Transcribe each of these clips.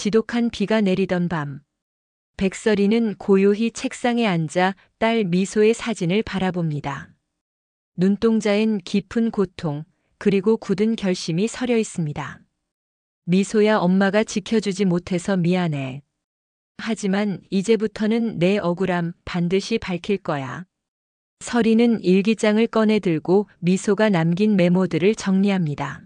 지독한 비가 내리던 밤, 백설이는 고요히 책상에 앉아 딸 미소의 사진을 바라봅니다. 눈동자엔 깊은 고통, 그리고 굳은 결심이 서려 있습니다. 미소야, 엄마가 지켜주지 못해서 미안해. 하지만 이제부터는 내 억울함 반드시 밝힐 거야. 설이는 일기장을 꺼내 들고 미소가 남긴 메모들을 정리합니다.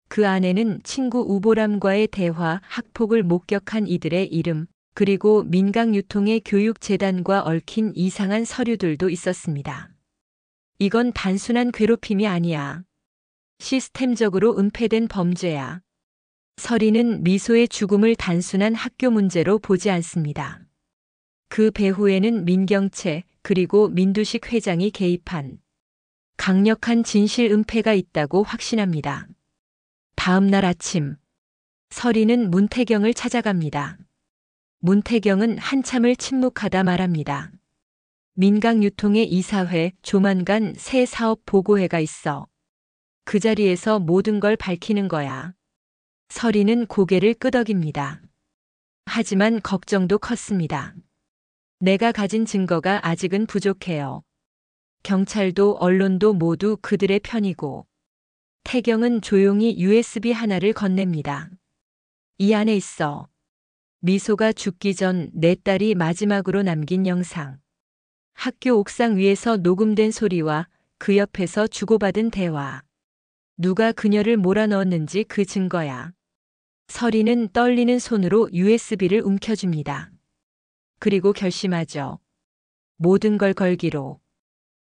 그 안에는 친구 우보람과의 대화, 학폭을 목격한 이들의 이름, 그리고 민강유통의 교육재단과 얽힌 이상한 서류들도 있었습니다. 이건 단순한 괴롭힘이 아니야. 시스템적으로 은폐된 범죄야. 설이는 미소의 죽음을 단순한 학교 문제로 보지 않습니다. 그 배후에는 민경채, 그리고 민두식 회장이 개입한 강력한 진실 은폐가 있다고 확신합니다. 다음 날 아침, 설이는 문태경을 찾아갑니다. 문태경은 한참을 침묵하다 말합니다. 민강유통의 이사회, 조만간 새 사업 보고회가 있어. 그 자리에서 모든 걸 밝히는 거야. 설이는 고개를 끄덕입니다. 하지만 걱정도 컸습니다. 내가 가진 증거가 아직은 부족해요. 경찰도 언론도 모두 그들의 편이고. 태경은 조용히 USB 하나를 건넵니다. 이 안에 있어. 미소가 죽기 전 내 딸이 마지막으로 남긴 영상. 학교 옥상 위에서 녹음된 소리와 그 옆에서 주고받은 대화. 누가 그녀를 몰아넣었는지 그 증거야. 설이는 떨리는 손으로 USB를 움켜줍니다. 그리고 결심하죠. 모든 걸 걸기로.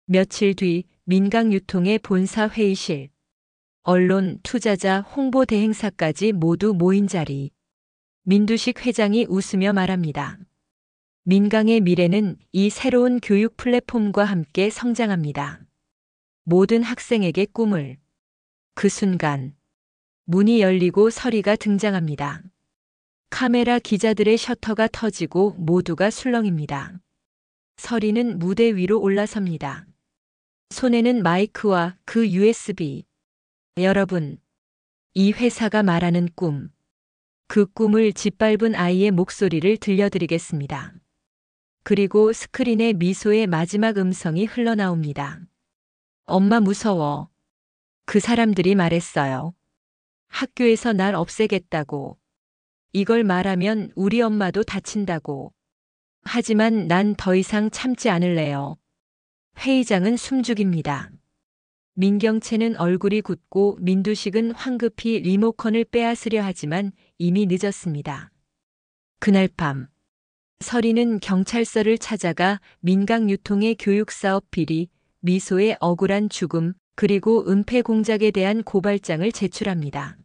며칠 뒤 민강유통의 본사 회의실. 언론, 투자자, 홍보 대행사까지 모두 모인 자리. 민두식 회장이 웃으며 말합니다. 민강의 미래는 이 새로운 교육 플랫폼과 함께 성장합니다. 모든 학생에게 꿈을. 그 순간 문이 열리고 설이가 등장합니다. 카메라 기자들의 셔터가 터지고 모두가 술렁입니다. 설이는 무대 위로 올라섭니다. 손에는 마이크와 그 USB. 여러분, 이 회사가 말하는 꿈. 그 꿈을 짓밟은 아이의 목소리를 들려드리겠습니다. 그리고 스크린에 미소의 마지막 음성이 흘러나옵니다. 엄마 무서워. 그 사람들이 말했어요. 학교에서 날 없애겠다고. 이걸 말하면 우리 엄마도 다친다고. 하지만 난 더 이상 참지 않을래요. 회의장은 숨죽입니다. 민경채는 얼굴이 굳고 민두식은 황급히 리모컨을 빼앗으려 하지만 이미 늦었습니다. 그날 밤, 설이는 경찰서를 찾아가 민강유통의 교육사업 비리, 미소의 억울한 죽음, 그리고 은폐 공작에 대한 고발장을 제출합니다.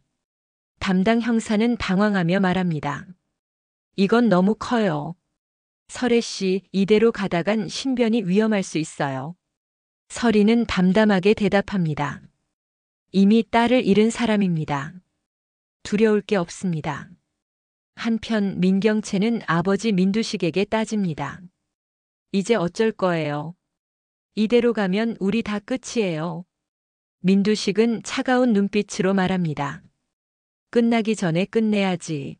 담당 형사는 당황하며 말합니다. 이건 너무 커요. 설애 씨, 이대로 가다간 신변이 위험할 수 있어요. 설이는 담담하게 대답합니다. 이미 딸을 잃은 사람입니다. 두려울 게 없습니다. 한편 민경채는 아버지 민두식에게 따집니다. 이제 어쩔 거예요? 이대로 가면 우리 다 끝이에요. 민두식은 차가운 눈빛으로 말합니다. 끝나기 전에 끝내야지.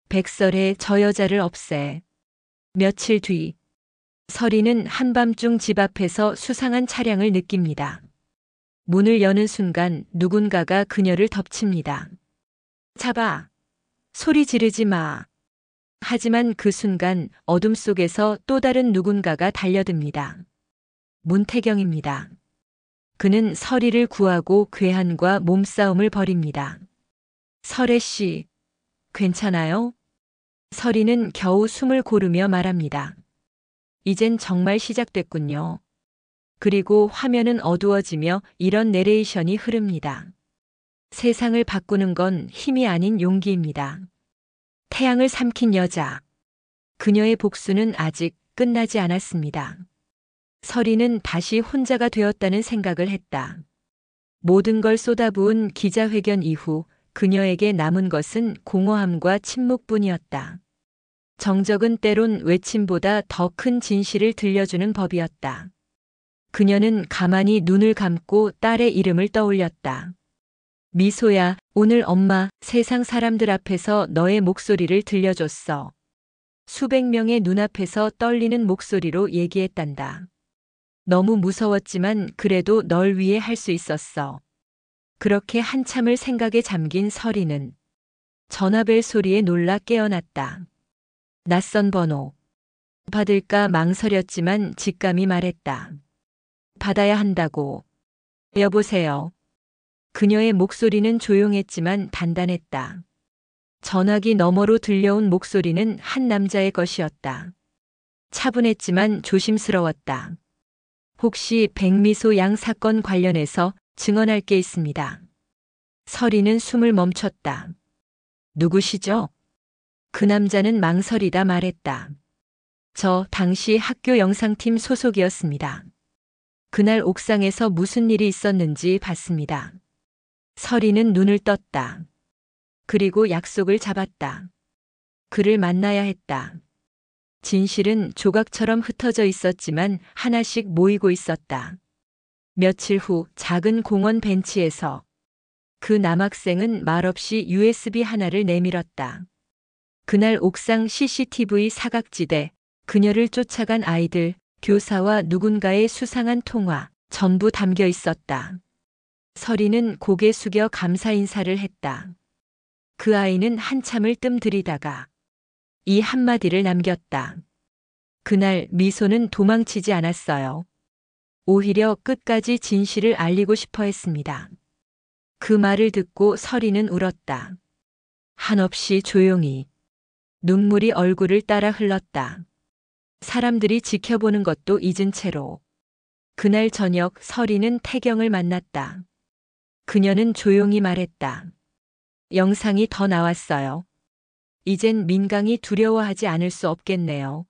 백설에 저 여자를 없애. 며칠 뒤, 설이는 한밤중 집 앞에서 수상한 차량을 느낍니다. 문을 여는 순간 누군가가 그녀를 덮칩니다. 잡아! 소리 지르지 마! 하지만 그 순간 어둠 속에서 또 다른 누군가가 달려듭니다. 문태경입니다. 그는 설이를 구하고 괴한과 몸싸움을 벌입니다. 설애 씨, 괜찮아요? 설이는 겨우 숨을 고르며 말합니다. 이젠 정말 시작됐군요. 그리고 화면은 어두워지며 이런 내레이션이 흐릅니다. 세상을 바꾸는 건 힘이 아닌 용기입니다. 태양을 삼킨 여자. 그녀의 복수는 아직 끝나지 않았습니다. 설이는 다시 혼자가 되었다는 생각을 했다. 모든 걸 쏟아부은 기자회견 이후 그녀에게 남은 것은 공허함과 침묵뿐이었다. 정적은 때론 외침보다 더 큰 진실을 들려주는 법이었다. 그녀는 가만히 눈을 감고 딸의 이름을 떠올렸다. 미소야, 오늘 엄마 세상 사람들 앞에서 너의 목소리를 들려줬어. 수백 명의 눈앞에서 떨리는 목소리로 얘기했단다. 너무 무서웠지만 그래도 널 위해 할 수 있었어. 그렇게 한참을 생각에 잠긴 서리는 전화벨 소리에 놀라 깨어났다. 낯선 번호. 받을까 망설였지만 직감이 말했다. 받아야 한다고. 여보세요. 그녀의 목소리는 조용했지만 단단했다. 전화기 너머로 들려온 목소리는 한 남자의 것이었다. 차분했지만 조심스러웠다. 혹시 백미소 양 사건 관련해서 증언할 게 있습니다. 서리는 숨을 멈췄다. 누구시죠? 그 남자는 망설이다 말했다. 저 당시 학교 영상팀 소속이었습니다. 그날 옥상에서 무슨 일이 있었는지 봤습니다. 서리는 눈을 떴다. 그리고 약속을 잡았다. 그를 만나야 했다. 진실은 조각처럼 흩어져 있었지만 하나씩 모이고 있었다. 며칠 후 작은 공원 벤치에서 그 남학생은 말없이 USB 하나를 내밀었다. 그날 옥상 CCTV 사각지대, 그녀를 쫓아간 아이들, 교사와 누군가의 수상한 통화, 전부 담겨 있었다. 서리는 고개 숙여 감사 인사를 했다. 그 아이는 한참을 뜸들이다가 이 한마디를 남겼다. 그날 미소는 도망치지 않았어요. 오히려 끝까지 진실을 알리고 싶어 했습니다. 그 말을 듣고 서리는 울었다. 한없이 조용히. 눈물이 얼굴을 따라 흘렀다. 사람들이 지켜보는 것도 잊은 채로. 그날 저녁 서리는 태경을 만났다. 그녀는 조용히 말했다. 영상이 더 나왔어요. 이젠 민강이 두려워하지 않을 수 없겠네요.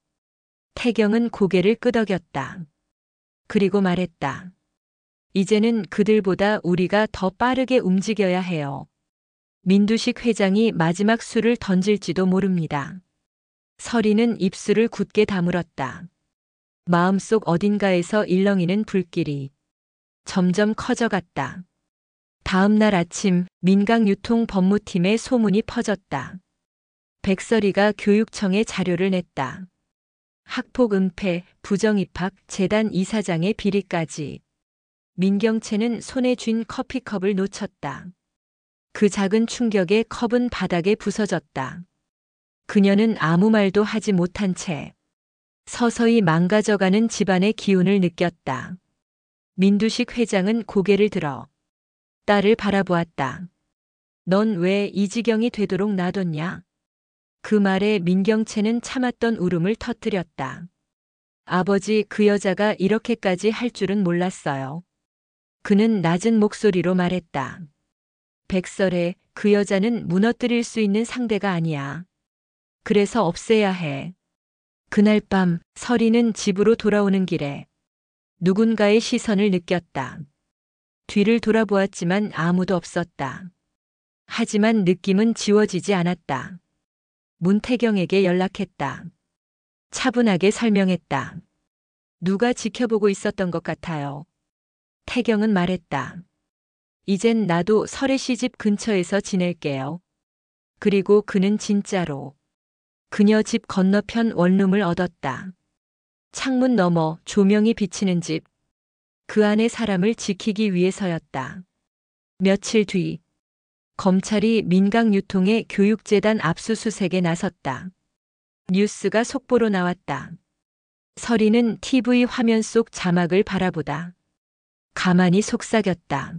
태경은 고개를 끄덕였다. 그리고 말했다. 이제는 그들보다 우리가 더 빠르게 움직여야 해요. 민두식 회장이 마지막 수를 던질지도 모릅니다. 서리는 입술을 굳게 다물었다. 마음속 어딘가에서 일렁이는 불길이 점점 커져갔다. 다음 날 아침 민강유통법무팀에 소문이 퍼졌다. 백설이가 교육청에 자료를 냈다. 학폭 은폐, 부정입학, 재단 이사장의 비리까지. 민경채는 손에 쥔 커피컵을 놓쳤다. 그 작은 충격에 컵은 바닥에 부서졌다. 그녀는 아무 말도 하지 못한 채 서서히 망가져가는 집안의 기운을 느꼈다. 민두식 회장은 고개를 들어 딸을 바라보았다. 넌 왜 이 지경이 되도록 놔뒀냐? 그 말에 민경채는 참았던 울음을 터뜨렸다. 아버지, 그 여자가 이렇게까지 할 줄은 몰랐어요. 그는 낮은 목소리로 말했다. 백설에 그 여자는 무너뜨릴 수 있는 상대가 아니야. 그래서 없애야 해. 그날 밤 서리는 집으로 돌아오는 길에 누군가의 시선을 느꼈다. 뒤를 돌아보았지만 아무도 없었다. 하지만 느낌은 지워지지 않았다. 문태경에게 연락했다. 차분하게 설명했다. 누가 지켜보고 있었던 것 같아요. 태경은 말했다. 이젠 나도 설혜 씨 집 근처에서 지낼게요. 그리고 그는 진짜로 그녀 집 건너편 원룸을 얻었다. 창문 너머 조명이 비치는 집. 그 안의 사람을 지키기 위해서였다. 며칠 뒤 검찰이 민강유통의 교육재단 압수수색에 나섰다. 뉴스가 속보로 나왔다. 서리는 TV 화면 속 자막을 바라보다 가만히 속삭였다.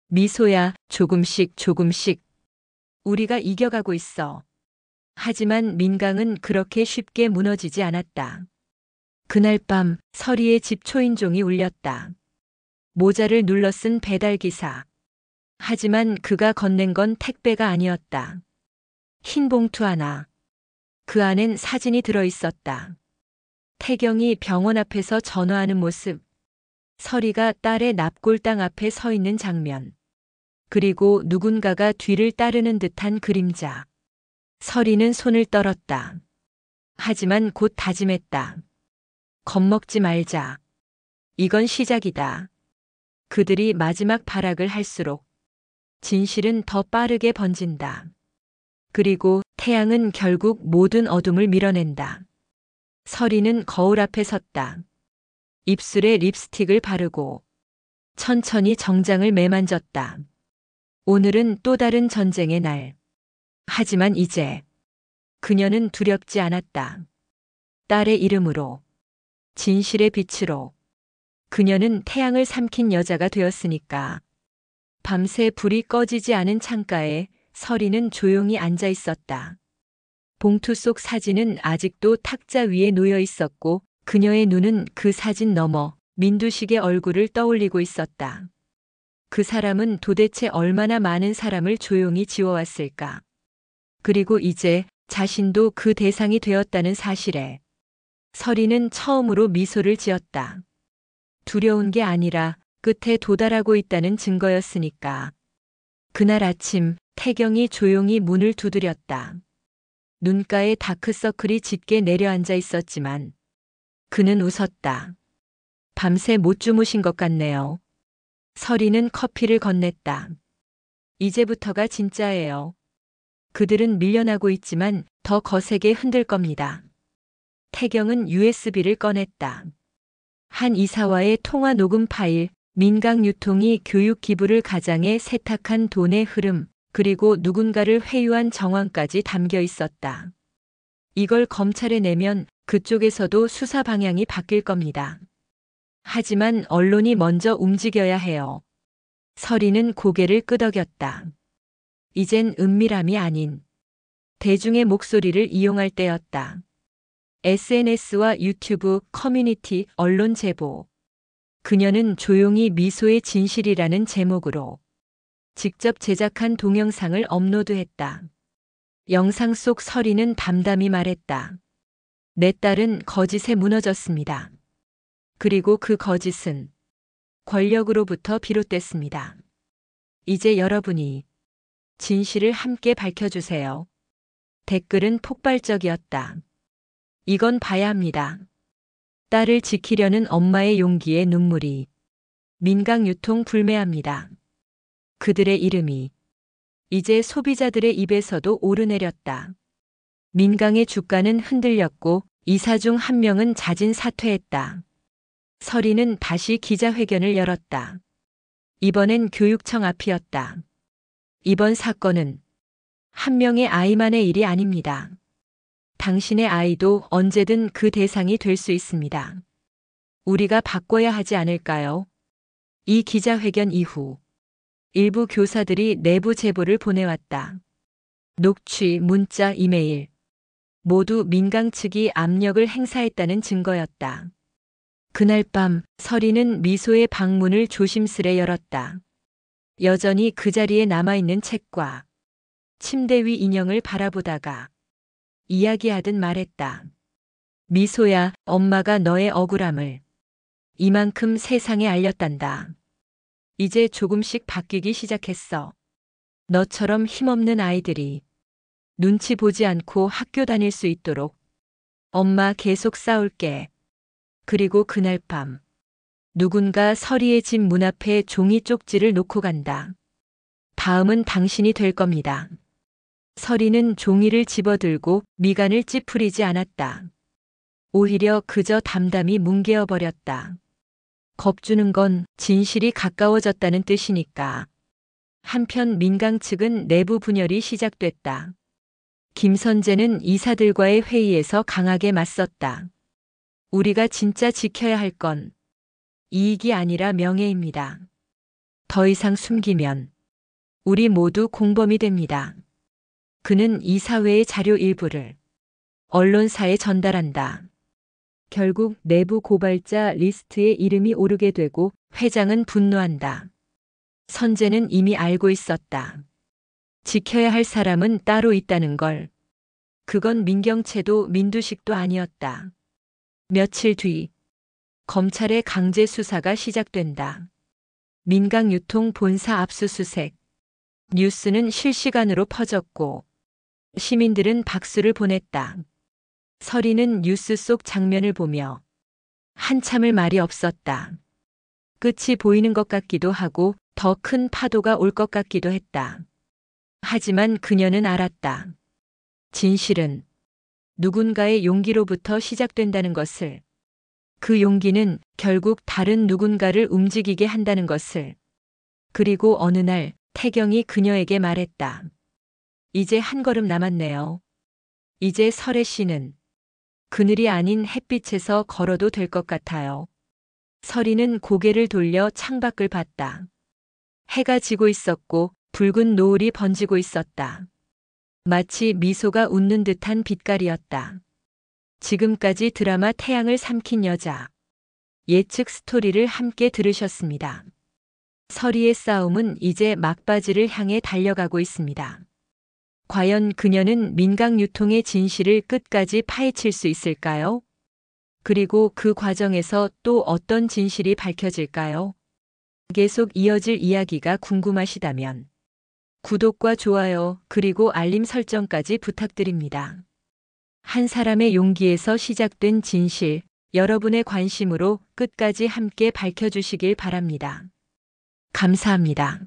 미소야, 조금씩 조금씩 우리가 이겨가고 있어. 하지만 민강은 그렇게 쉽게 무너지지 않았다. 그날 밤 서리의 집 초인종이 울렸다. 모자를 눌러 쓴 배달기사. 하지만 그가 건넨 건 택배가 아니었다. 흰 봉투 하나. 그 안엔 사진이 들어 있었다. 태경이 병원 앞에서 전화하는 모습. 서리가 딸의 납골당 앞에 서 있는 장면. 그리고 누군가가 뒤를 따르는 듯한 그림자. 서리는 손을 떨었다. 하지만 곧 다짐했다. 겁먹지 말자. 이건 시작이다. 그들이 마지막 발악을 할수록 진실은 더 빠르게 번진다. 그리고 태양은 결국 모든 어둠을 밀어낸다. 서리는 거울 앞에 섰다. 입술에 립스틱을 바르고 천천히 정장을 매만졌다. 오늘은 또 다른 전쟁의 날. 하지만 이제 그녀는 두렵지 않았다. 딸의 이름으로, 진실의 빛으로. 그녀는 태양을 삼킨 여자가 되었으니까. 밤새 불이 꺼지지 않은 창가에 서리는 조용히 앉아 있었다. 봉투 속 사진은 아직도 탁자 위에 놓여 있었고 그녀의 눈은 그 사진 너머 민두식의 얼굴을 떠올리고 있었다. 그 사람은 도대체 얼마나 많은 사람을 조용히 지워왔을까? 그리고 이제 자신도 그 대상이 되었다는 사실에 서리는 처음으로 미소를 지었다. 두려운 게 아니라 끝에 도달하고 있다는 증거였으니까. 그날 아침 태경이 조용히 문을 두드렸다. 눈가에 다크서클이 짙게 내려앉아 있었지만 그는 웃었다. 밤새 못 주무신 것 같네요. 서리는 커피를 건넸다. 이제부터가 진짜예요. 그들은 밀려나고 있지만 더 거세게 흔들 겁니다. 태경은 USB를 꺼냈다. 한 이사와의 통화 녹음 파일, 민강 유통이 교육 기부를 가장해 세탁한 돈의 흐름, 그리고 누군가를 회유한 정황까지 담겨 있었다. 이걸 검찰에 내면 그쪽에서도 수사 방향이 바뀔 겁니다. 하지만 언론이 먼저 움직여야 해요. 서리는 고개를 끄덕였다. 이젠 은밀함이 아닌 대중의 목소리를 이용할 때였다. SNS와 유튜브, 커뮤니티, 언론 제보. 그녀는 조용히 미소의 진실이라는 제목으로 직접 제작한 동영상을 업로드했다. 영상 속 서리는 담담히 말했다. 내 딸은 거짓에 무너졌습니다. 그리고 그 거짓은 권력으로부터 비롯됐습니다. 이제 여러분이 진실을 함께 밝혀주세요. 댓글은 폭발적이었다. 이건 봐야 합니다. 딸을 지키려는 엄마의 용기에 눈물이. 민강 유통 불매합니다. 그들의 이름이 이제 소비자들의 입에서도 오르내렸다. 민강의 주가는 흔들렸고 이사 중 한 명은 자진 사퇴했다. 서리는 다시 기자회견을 열었다. 이번엔 교육청 앞이었다. 이번 사건은 한 명의 아이만의 일이 아닙니다. 당신의 아이도 언제든 그 대상이 될 수 있습니다. 우리가 바꿔야 하지 않을까요? 이 기자회견 이후 일부 교사들이 내부 제보를 보내왔다. 녹취, 문자, 이메일. 모두 민강 측이 압력을 행사했다는 증거였다. 그날 밤 서리는 미소의 방문을 조심스레 열었다. 여전히 그 자리에 남아있는 책과 침대 위 인형을 바라보다가 이야기하듯 말했다. 미소야, 엄마가 너의 억울함을 이만큼 세상에 알렸단다. 이제 조금씩 바뀌기 시작했어. 너처럼 힘없는 아이들이 눈치 보지 않고 학교 다닐 수 있도록 엄마 계속 싸울게. 그리고 그날 밤 누군가 서리의 집 문 앞에 종이 쪽지를 놓고 간다. 다음은 당신이 될 겁니다. 서리는 종이를 집어들고 미간을 찌푸리지 않았다. 오히려 그저 담담히 뭉개어 버렸다. 겁주는 건 진실이 가까워졌다는 뜻이니까. 한편 민강 측은 내부 분열이 시작됐다. 김선재는 이사들과의 회의에서 강하게 맞섰다. 우리가 진짜 지켜야 할 건 이익이 아니라 명예입니다. 더 이상 숨기면 우리 모두 공범이 됩니다. 그는 이사회의 자료 일부를 언론사에 전달한다. 결국 내부 고발자 리스트에 이름이 오르게 되고 회장은 분노한다. 선재는 이미 알고 있었다. 지켜야 할 사람은 따로 있다는 걸. 그건 민경채도 민두식도 아니었다. 며칠 뒤 검찰의 강제 수사가 시작된다. 민강유통 본사 압수수색. 뉴스는 실시간으로 퍼졌고 시민들은 박수를 보냈다. 서리는 뉴스 속 장면을 보며 한참을 말이 없었다. 끝이 보이는 것 같기도 하고 더 큰 파도가 올 것 같기도 했다. 하지만 그녀는 알았다. 진실은 누군가의 용기로부터 시작된다는 것을, 그 용기는 결국 다른 누군가를 움직이게 한다는 것을. 그리고 어느 날 태경이 그녀에게 말했다. 이제 한 걸음 남았네요. 이제 설혜 씨는 그늘이 아닌 햇빛에서 걸어도 될 것 같아요. 설이는 고개를 돌려 창밖을 봤다. 해가 지고 있었고 붉은 노을이 번지고 있었다. 마치 미소가 웃는 듯한 빛깔이었다. 지금까지 드라마 태양을 삼킨 여자. 예측 스토리를 함께 들으셨습니다. 설이의 싸움은 이제 막바지를 향해 달려가고 있습니다. 과연 그녀는 민강 유통의 진실을 끝까지 파헤칠 수 있을까요? 그리고 그 과정에서 또 어떤 진실이 밝혀질까요? 계속 이어질 이야기가 궁금하시다면 구독과 좋아요 그리고 알림 설정까지 부탁드립니다. 한 사람의 용기에서 시작된 진실, 여러분의 관심으로 끝까지 함께 밝혀주시길 바랍니다. 감사합니다.